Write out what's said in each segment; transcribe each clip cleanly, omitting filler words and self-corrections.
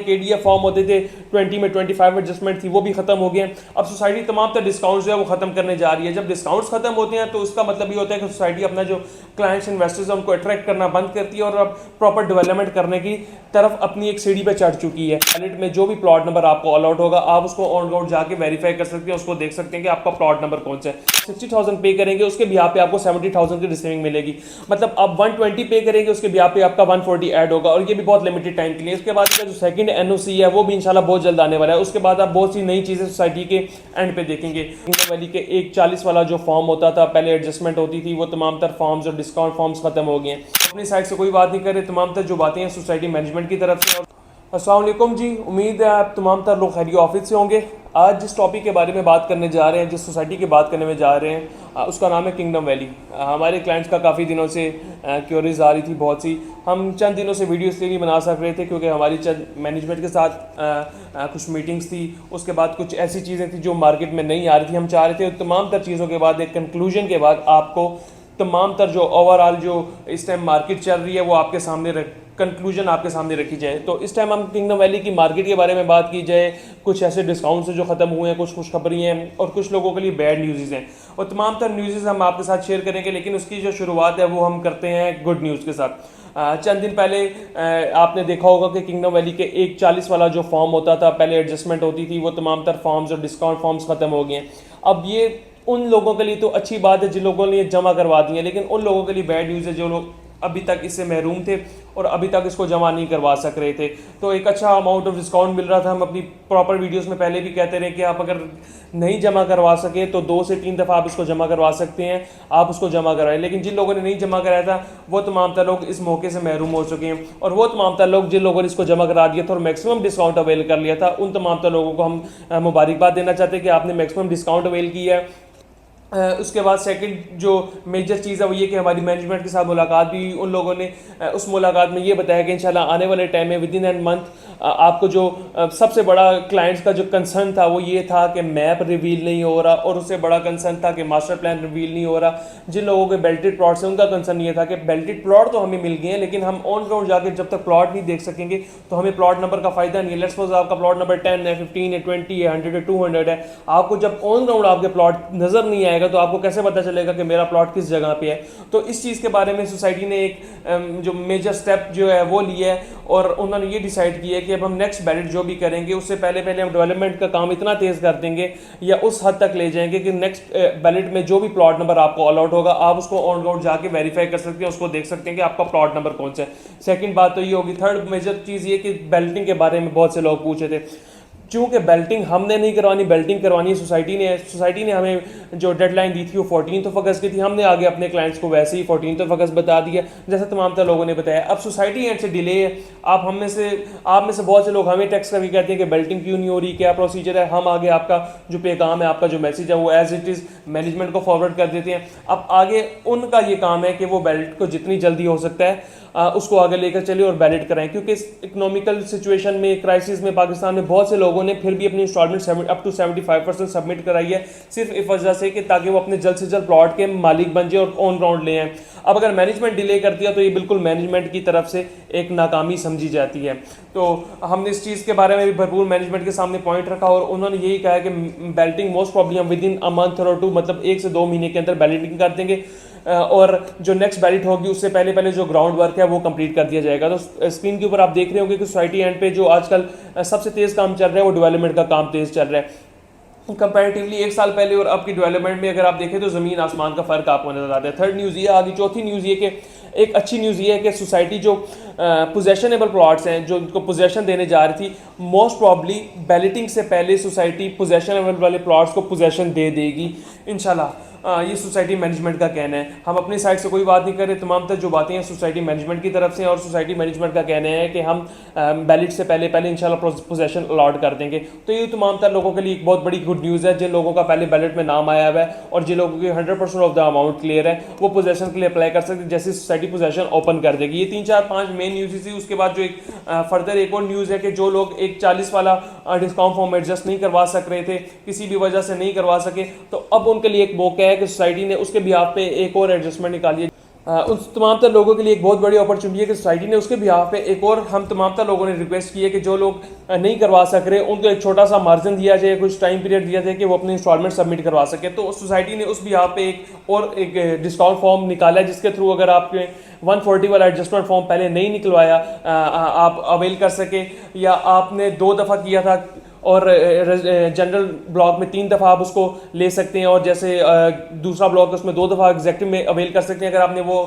KDF form होते थे 20 में 25 एडजस्टमेंट थी, वो भी खत्म हो गए हैं। अब सोसाइटी तमाम तरह डिस्काउंट्स जो है वो खत्म करने जा रही है। जब डिस्काउंट्स खत्म होते हैं तो उसका मतलब ये होता है कि सोसाइटी अपना जो क्लाइंट्स इन्वेस्टर्स हैं उनको अट्रैक्ट करना बंद करती है और अब प्रॉपर डेवलपमेंट करने की तरफ अपनी एक सीढ़ी पे चढ़ चुकी है। पैलेट में जो भी प्लॉट नंबर आपको अलॉट होगा आप उसको ऑन ग्राउंड जाके वेरीफाई कर सकते हैं, उसको देख सकते हैं कि आपका प्लॉट नंबर कौन सा है। 60,000 पे करेंगे उसके भी पे आपको 70,000 की रिसीविंग मिलेगी, मतलब आप 120 पे करेंगे उसके भी पे आपका 140 ऐड होगा और ये भी बहुत लिमिटेड टाइम के लिए। उसके बाद जो सेकंड एनओसी है वो भी इंशाल्लाह बहुत जल्द आने वाला है। उसके बाद आप बहुत सी नई चीजें सोसाइटी के एंड पे देखेंगे। किंगडम वैली के 140 वाला जो फॉर्म होता था, पहले एडजस्टमेंट होती थी, वो तमाम तर फॉर्म्स और डिस्काउंट फॉर्म्स खत्म हो गए हैं। अपनी साइड से कोई बात नहीं करे, तमाम तर जो बातें हैं सोसाइटी मैनेजमेंट की तरफ से। अस्सलाम वालेकुम जी, उम्मीद है आप तमाम तर लोग खैरियत ऑफिस से होंगे। आज जिस टॉपिक के बारे में बात करने जा रहे हैं, जिस सोसाइटी की बात करने में जा रहे हैं, उसका नाम है किंगडम वैली। हमारे क्लाइंट्स का काफ़ी दिनों से क्यूरीज आ रही थी बहुत सी। हम चंद दिनों से वीडियो इसलिए नहीं बना सक रहे थे क्योंकि हमारी चंद मैनेजमेंट के साथ कुछ मीटिंग्स थी, उसके बाद कुछ ऐसी चीज़ें थी जो मार्केट में नहीं आ रही थी। हम चाह रहे थे तमाम तर चीज़ों के बाद एक कंक्लूजन के बाद आपको तमाम तर जो ओवरऑल जो इस टाइम मार्केट चल रही है वो आपके सामने कंक्लूजन आपके सामने रखी जाए। तो इस टाइम हम किंगडम वैली की मार्केट के बारे में बात की जाए। कुछ ऐसे डिस्काउंट्स हैं जो ख़त्म हुए हैं, कुछ खुशखबरी हैं और कुछ लोगों के लिए बैड न्यूज़ हैं और तमाम तर न्यूज़ हम आपके साथ शेयर करेंगे। लेकिन उसकी जो शुरुआत है वो हम करते हैं गुड न्यूज़ के साथ। चंद दिन पहले आपने देखा होगा कि किंगडम वैली के 140 वाला जो फॉर्म होता था, पहले एडजस्टमेंट होती थी, वो तमाम तर फॉर्म्स और डिस्काउंट फॉर्म्स ख़त्म हो गए हैं। अब ये उन लोगों के लिए तो अच्छी बात है जिन लोगों ने जमा करवा दी है, लेकिन उन लोगों के लिए बैड न्यूज़ है जो लोग अभी तक इससे महरूम थे और अभी तक इसको जमा नहीं करवा सक रहे थे। तो एक अच्छा अमाउंट ऑफ डिस्काउंट मिल रहा था। हम अपनी प्रॉपर वीडियोस में पहले भी कहते रहे कि आप अगर नहीं जमा करवा सके तो 2 से 3 दफ़ा आप इसको जमा करवा सकते हैं, आप उसको जमा करवाएं। लेकिन जिन लोगों ने नहीं जमा कराया था वो तमाम तर लोग इस मौके से महरूम हो चुके हैं और वो तमाम तर लोग जिन लोगों ने इसको जमा करा दिया था और मैक्सिमम डिस्काउंट अवेल कर लिया था, उन तमाम तर लोगों को हम मुबारकबाद देना चाहते हैं कि आपने मैक्सिमम डिस्काउंट अवेल किया है। उसके बाद सेकंड जो मेजर चीज़ है वो ये कि हमारी मैनेजमेंट के साथ मुलाकात भी हुई। उन लोगों ने उस मुलाकात में ये बताया कि इंशाल्लाह आने वाले टाइम में विद इन एन मंथ आपको जो सबसे बड़ा क्लाइंट्स का जो कंसर्न था वो ये था कि मैप रिवील नहीं हो रहा और उससे बड़ा कंसर्न था कि मास्टर प्लान रिवील नहीं हो रहा। जिन लोगों के बेल्टेड प्लॉट्स हैं उनका कंसर्न ये था कि बेल्टेड प्लॉट तो हमें मिल गए हैं लेकिन हम ऑन ग्राउंड जाकर जब तक प्लॉट नहीं देख सकेंगे तो हमें प्लॉट नंबर का फ़ायदा नहीं है। लेट्स सपोज आपका प्लॉट नंबर 10 है, 15 है, 20 है, 100 है, 200 है, आपको जब ऑन ग्राउंड आपके प्लॉट नज़र नहीं आएगा तो आपको कैसे पता चलेगा कि मेरा प्लॉट किस जगह पे है। तो इस चीज़ के बारे में सोसाइटी ने एक जो मेजर स्टेप जो है वो लिया है और उन्होंने ये डिसाइड किया है कि अब हम नेक्स्ट बैलेट जो भी करेंगे उससे पहले हम डेवलपमेंट का काम इतना तेज़ कर देंगे या उस हद तक ले जाएंगे कि नेक्स्ट बैलेट में जो भी प्लॉट नंबर आपको अलॉट होगा आप उसको ऑन ग्राउंड जाके वेरीफाई कर सकते हैं, उसको देख सकते हैं कि आपका प्लॉट नंबर कौन सा है। सेकंड बात तो ये होगी। थर्ड मेजर चीज़ ये कि बेल्टिंग के बारे में बहुत से लोग पूछे थे। चूँकि बेल्टिंग हमने नहीं करवानी, बेल्टिंग करवानी है सोसाइटी ने हमें जो डेडलाइन दी थी वो 14 अगस्त की थी। हमने आगे अपने क्लाइंट्स को वैसे ही 14 अगस्त बता दिया जैसे तमाम तर लोगों ने बताया। अब सोसाइटी एंड से डिले है। आप में से बहुत से लोग हमें टेक्स्ट करके कहते हैं कि बेल्टिंग क्यों नहीं हो रही, क्या प्रोसीजर है। हम आगे आपका जो पैगाम है, आपका जो मैसेज है वो एज इट इज़ मैनेजमेंट को फॉरवर्ड कर देते हैं। अब आगे उनका ये काम है कि वो बेल्ट को जितनी जल्दी हो सकता है उसको आगे लेकर चले और बैलेट कराएं, क्योंकि इस इकोनॉमिकल सिचुएशन में, क्राइसिस में पाकिस्तान में बहुत से लोगों ने फिर भी अपनी इंस्टॉलमेंट अप टू 75% सबमिट कराई है सिर्फ इस वजह से कि ताकि वो अपने जल्द से जल्द प्लॉट के मालिक बन जाए और ऑन ग्राउंड ले आए। अब अगर मैनेजमेंट डिले कर दिया तो ये बिल्कुल मैनेजमेंट की तरफ से एक नाकामी समझी जाती है। तो हमने इस चीज़ के बारे में भी भरपूर मैनेजमेंट के सामने पॉइंट रखा और उन्होंने यही कहा कि बेल्टिंग मोस्ट प्रॉब्ली हम विद इन अ मंथ और 2 मतलब 1 से 2 महीने के अंदर बेल्टिंग कर देंगे और जो नेक्स्ट बैलेट होगी उससे पहले जो ग्राउंड वर्क है वो कंप्लीट कर दिया जाएगा। तो स्क्रीन के ऊपर आप देख रहे होंगे कि सोसाइटी एंड पे जो आजकल सबसे तेज़ काम चल रहा है वो डेवलपमेंट का काम तेज़ चल रहा है। कंपैरेटिवली 1 साल पहले और अब की डेवलपमेंट में अगर आप देखें तो ज़मीन आसमान का फ़र्क आपको नजर आता है। थर्ड न्यूज़ ये आ गई। चौथी न्यूज़ ये कि एक अच्छी न्यूज़ ये है कि सोसाइटी जो पोजेशनेबल प्लॉट्स हैं जो उनको पोजेशन देने जा रही थी, मोस्ट प्रॉब्ली बैलेटिंग से पहले सोसाइटी पोजेशनेबल वाले प्लॉट्स को पोजेशन दे देगी इंशाल्लाह। ये सोसाइटी मैनेजमेंट का कहना है। हम अपनी साइड से कोई बात नहीं कर रहे, तमाम तर जो बातें हैं सोसाइटी मैनेजमेंट की तरफ से और सोसाइटी मैनेजमेंट का कहना है कि हम बैलेट से पहले इंशाल्लाह पोजेशन अलॉट कर देंगे। तो ये तमाम तर लोगों के लिए एक बहुत बड़ी गुड न्यूज़ है। जिन लोगों का पहले बैलेट में नाम आया हुआ है और जिन लोगों की 100% ऑफ द अमाउंट क्लियर है वो पोजेशन के लिए अप्लाई कर सकते हैं जैसे सोसाइटी पोजेशन ओपन कर देगी। ये 3 4 5 मेन न्यूज़ थी। उसके बाद जो एक फर्दर एक और न्यूज़ है कि जो लोग 140 वाला डिस्काउंट फॉर्म एडजस्ट नहीं करवा सक रहे थे, किसी भी वजह से नहीं करवा सके, तो अब उनके लिए एक मौका है कि सोसाइटी ने उसके भी आप पे एक और एडजस्टमेंट निकाली है। उस तमाम तर लोगों के लिए एक बहुत बड़ी अपॉर्चुनिटी है कि सोसाइटी ने उसके बिहाफ पे एक और हम तमाम तर लोगों ने रिक्वेस्ट की है कि जो लोग नहीं करवा सक रहे उनको एक छोटा सा मार्जिन दिया जाए, कुछ टाइम पीरियड दिया जाए कि वो अपनी इंस्टॉलमेंट सबमिट करवा सके। तो सोसाइटी ने उस बिहाफ पे एक डिस्काउंट फॉर्म निकाला है जिसके थ्रू अगर आपके 140 वाला एडजस्टमेंट फॉर्म पहले नहीं निकलवाया आप अवेल कर सके, या आपने 2 दफ़ा किया था और जनरल ब्लॉक में 3 दफ़ा आप उसको ले सकते हैं, और जैसे दूसरा ब्लॉक उसमें 2 दफ़ा एग्जेक्टिव में अवेल कर सकते हैं। अगर आपने वो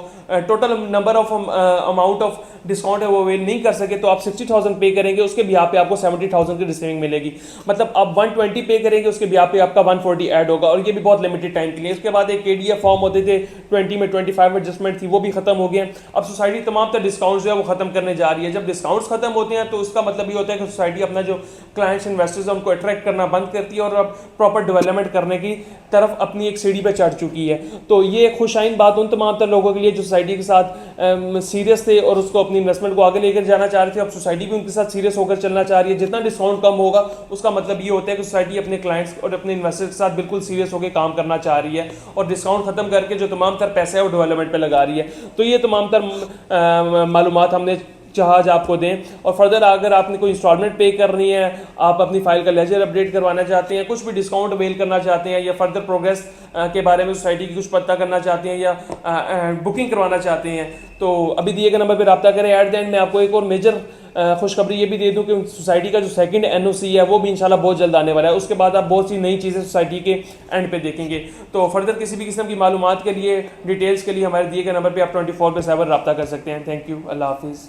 total number of amount of discount है वो अवेल नहीं कर सके तो आप 60,000 पे करेंगे, उसके बिहाफ पे आपको 70,000 की रिसीविंग मिलेगी। मतलब आप 120 पे करेंगे, उसके बिहाफ पे आपका 140 ऐड होगा, और ये भी बहुत लिमिटेड टाइम के लिए। उसके बाद एक KDF फॉर्म होते थे 20 में 25 एडजस्टमेंट थी, वो भी खत्म हो गए। अब सोसाइटी तमाम तर डिस्काउंट जो है वो खत्म करने जा रही है। जब डिस्काउंट्स खत्म होते हैं तो उसका मतलब ये होता है कि सोसाइटी अपना जो क्लाइंट्स इन्वेस्टर्स हैं उनको अट्रैक्ट करना बंद करती है और अब प्रॉपर डेवलपमेंट करने की तरफ अपनी एक सीढ़ी पे चढ़ चुकी है। तो ये एक खुशाइन बात उन तमाम तर लोगों के लिए जो सोसाइटी के साथ सीरियस थे और उसको अपनी इन्वेस्टमेंट को आगे लेकर जाना चाह रहे थे। अब सोसाइटी भी उनके साथ सीरियस होकर चलना चाह रही है। जितना डिस्काउंट कम होगा उसका मतलब ये होता है कि सोसाइटी अपने क्लाइंट्स और अपने इन्वेस्टर्स के साथ बिल्कुल सीरियस होकर काम करना चाह रही है और डिस्काउंट खत्म करके जो तमाम तर पैसा है वो डेवलपमेंट पे लगा रही है। तो ये तमाम तर मालूमात हमने जहाज आपको दें, और फर्दर अगर आपने कोई इंस्टॉलमेंट पे करनी है, आप अपनी फाइल का लेजर अपडेट करवाना चाहते हैं, कुछ भी डिस्काउंट अवेल करना चाहते हैं, या फर्दर प्रोग्रेस के बारे में सोसाइटी की कुछ पता करना चाहते हैं, या बुकिंग करवाना चाहते हैं, तो अभी दिए गए नंबर पर रब्ता करें। एट द एंड मैं आपको एक और मेजर खुशखबरी ये भी दे दूं कि सोसाइटी का जो सेकंड NOC है वो भी इंशाल्लाह बहुत जल्द आने वाला है। उसके बाद आप बहुत सी नई चीज़ें सोसाइटी के एंड पे देखेंगे। तो फर्दर किसी भी किस्म की मालूमात के लिए, डिटेल्स के लिए हमारे दिए गए नंबर पे आप 24/7 रब्ता कर सकते हैं। थैंक यू, अल्लाह हाफिज़।